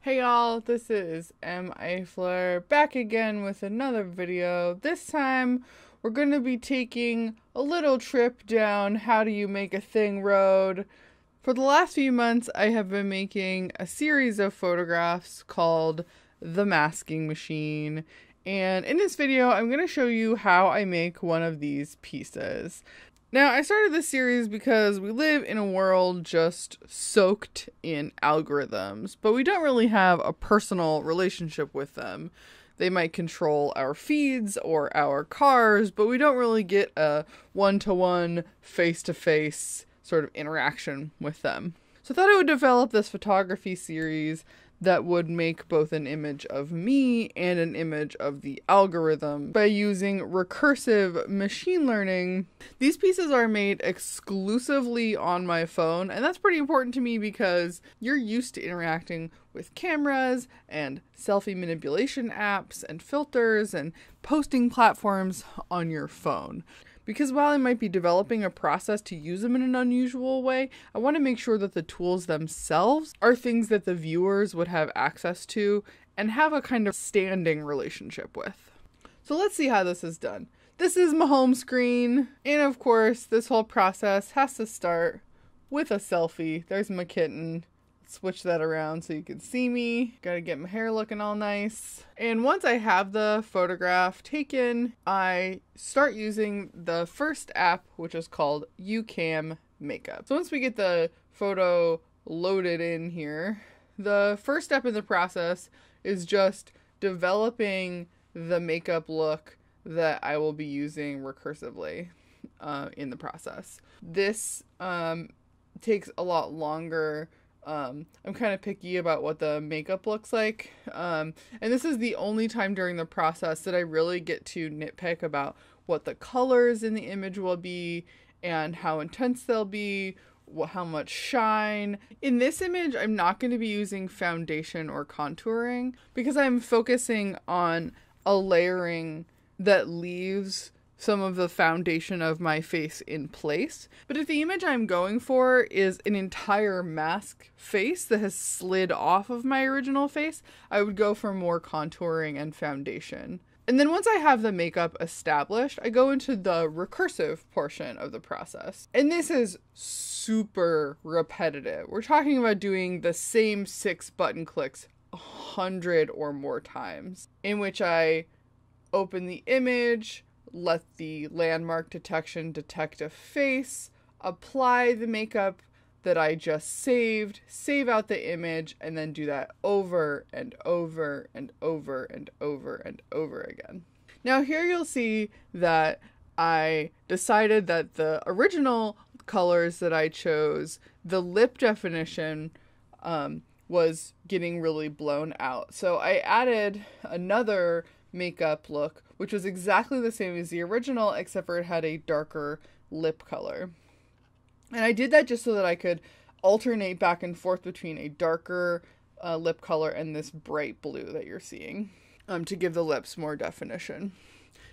Hey y'all, this is M. Eifler back again with another video. This time we're going to be taking a little trip down How Do You Make a Thing road. For the last few months I have been making a series of photographs called The Masking Machine. And in this video I'm going to show you how I make one of these pieces. Now, I started this series because we live in a world just soaked in algorithms, but we don't really have a personal relationship with them. They might control our feeds or our cars, but we don't really get a one-to-one, face-to-face sort of interaction with them. So I thought I would develop this photography series that would make both an image of me and an image of the algorithm by using recursive machine learning. These pieces are made exclusively on my phone, and that's pretty important to me because you're used to interacting with cameras and selfie manipulation apps and filters and posting platforms on your phone. Because while I might be developing a process to use them in an unusual way, I want to make sure that the tools themselves are things that the viewers would have access to and have a kind of standing relationship with. So let's see how this is done. This is my home screen, and of course this whole process has to start with a selfie. There's my kitten. Switch that around so you can see me. Gotta get my hair looking all nice. And once I have the photograph taken, I start using the first app, which is called YouCam Makeup. So once we get the photo loaded in here, the first step in the process is just developing the makeup look that I will be using recursively in the process. This takes a lot longer. I'm kind of picky about what the makeup looks like. And this is the only time during the process that I really get to nitpick about what the colors in the image will be and how intense they'll be, how much shine. In this image, I'm not going to be using foundation or contouring because I'm focusing on a layering that leaves some of the foundation of my face in place. But if the image I'm going for is an entire mask face that has slid off of my original face, I would go for more contouring and foundation. And then once I have the makeup established, I go into the recursive portion of the process. And this is super repetitive. We're talking about doing the same 6 button clicks 100 or more times, in which I open the image, let the landmark detection detect a face, apply the makeup that I just saved, save out the image, and then do that over and over and over and over and over again. Now here you'll see that I decided that the original colors that I chose, the lip definition was getting really blown out. So I added another makeup look, which was exactly the same as the original, except for it had a darker lip color. And I did that just so that I could alternate back and forth between a darker lip color and this bright blue that you're seeing to give the lips more definition.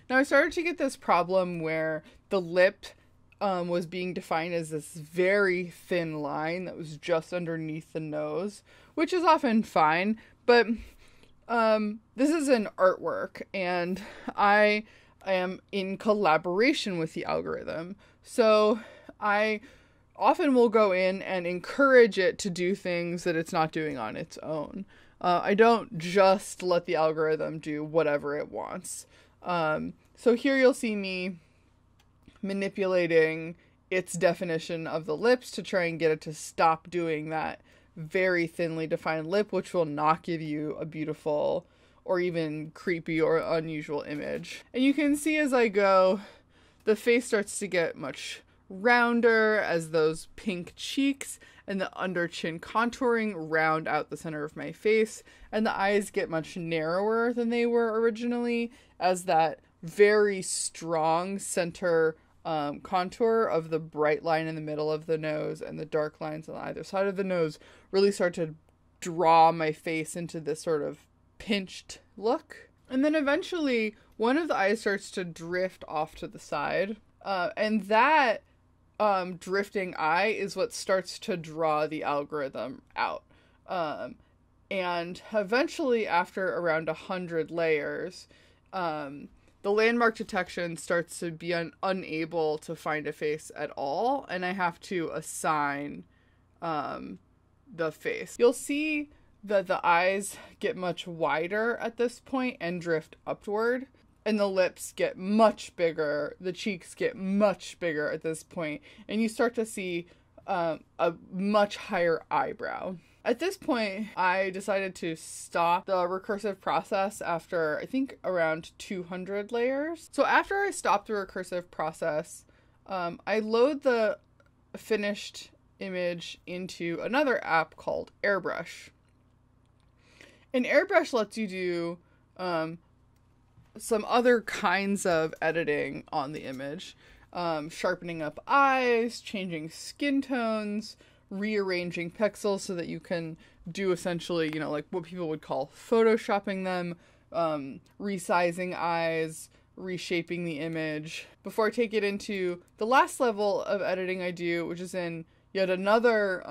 Now I started to get this problem where the lip was being defined as this very thin line that was just underneath the nose, which is often fine, but this is an artwork and I am in collaboration with the algorithm. So I often will go in and encourage it to do things that it's not doing on its own. I don't just let the algorithm do whatever it wants. So here you'll see me manipulating its definition of the lips to try and get it to stop doing that very thinly defined lip, which will not give you a beautiful or even creepy or unusual image. And you can see as I go, the face starts to get much rounder as those pink cheeks and the under chin contouring round out the center of my face, and the eyes get much narrower than they were originally as that very strong center contour of the bright line in the middle of the nose and the dark lines on either side of the nose really start to draw my face into this sort of pinched look. And then eventually one of the eyes starts to drift off to the side, and that drifting eye is what starts to draw the algorithm out. And eventually, after around 100 layers, the landmark detection starts to be unable to find a face at all, and I have to assign the face. You'll see that the eyes get much wider at this point and drift upward, and the lips get much bigger, the cheeks get much bigger at this point, and you start to see a much higher eyebrow. At this point, I decided to stop the recursive process after, I think, around 200 layers. So after I stopped the recursive process, I load the finished image into another app called Airbrush. And Airbrush lets you do some other kinds of editing on the image. Sharpening up eyes, changing skin tones, rearranging pixels so that you can do essentially, like what people would call photoshopping them, resizing eyes, reshaping the image. Before I take it into the last level of editing I do, which is in yet another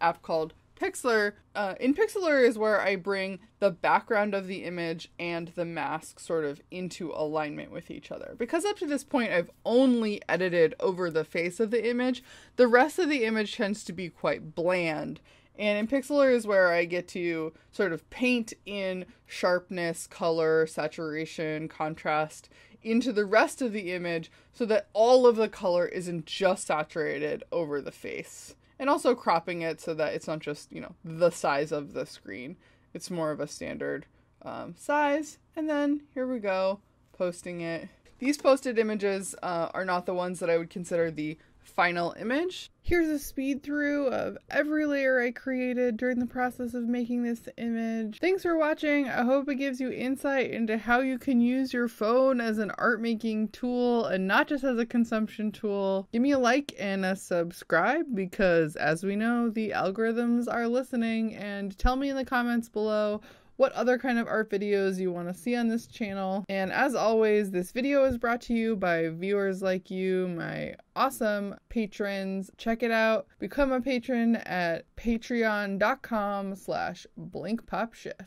app called Pixlr. In Pixlr is where I bring the background of the image and the mask sort of into alignment with each other. Because up to this point I've only edited over the face of the image, the rest of the image tends to be quite bland. And in Pixlr is where I get to sort of paint in sharpness, color, saturation, contrast into the rest of the image so that all of the color isn't just saturated over the face. And also cropping it so that it's not just, the size of the screen. It's more of a standard size. And then here we go, posting it. These posted images are not the ones that I would consider the final image. Here's a speed through of every layer I created during the process of making this image. Thanks for watching. I hope it gives you insight into how you can use your phone as an art making tool and not just as a consumption tool. Give me a like and a subscribe because, as we know, the algorithms are listening, and tell me in the comments below what other kind of art videos you want to see on this channel. And as always, this video is brought to you by viewers like you, my awesome patrons. Check it out. Become a patron at patreon.com/blinkpopschiff.